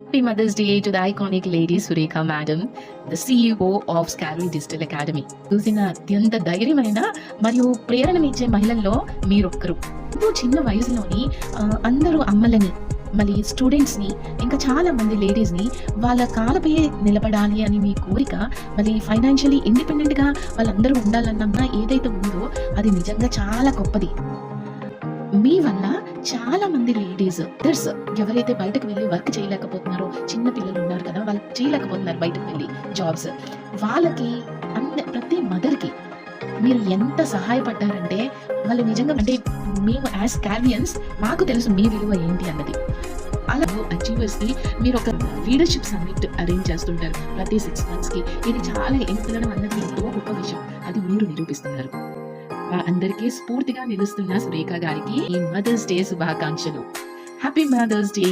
Happy Mother's Day to the iconic lady Surekha Madam, the CEO of Scary Digital Academy. చూసిన అత్యంత ధైర్యమైన మరియు ప్రేరణనిచ్చే మహిళల్లో మీరొక్కరు. ఎంతో చిన్న వయసులోని అందరూ అమ్మలని మళ్ళీ స్టూడెంట్స్ని ఇంకా చాలా మంది లేడీస్ని వాళ్ళ కాలపై నిలబడాలి అని మీ కోరిక, మళ్ళీ ఫైనాన్షియలీ ఇండిపెండెంట్గా వాళ్ళందరూ ఉండాలన్న ఏదైతే ఉందో అది నిజంగా చాలా గొప్పది. మీ వల్ల చాలా మంది లేడీస్ అదర్స్ ఎవరైతే బయటకు వెళ్ళి వర్క్ చేయలేకపోతున్నారో, చిన్న పిల్లలు ఉన్నారు కదా, వాళ్ళు చేయలేకపోతున్నారు బయటకు వెళ్ళి జాబ్స్, వాళ్ళకి ప్రతి మదర్కి మీరు ఎంత సహాయపడ్డారంటే వాళ్ళు నిజంగా అంటే మేము యాజ్ క్యారియన్స్ మాకు తెలుసు మీ విలువ ఏంటి అన్నది. అలా అచీవర్స్కి మీరు ఒక లీడర్షిప్ సమ్మిట్ అరేంజ్ చేస్తుంటారు ప్రతి 6 monthsకి. ఇది చాలా ఎంతడం అన్నది ఎంతో గొప్ప విషయం, అది మీరు నిరూపిస్తున్నారు. అందరికీ స్ఫూర్తిగా నిలుస్తున్న సురేఖ గారికి ఈ మదర్స్ డే శుభాకాంక్షలు. Happy mother's day.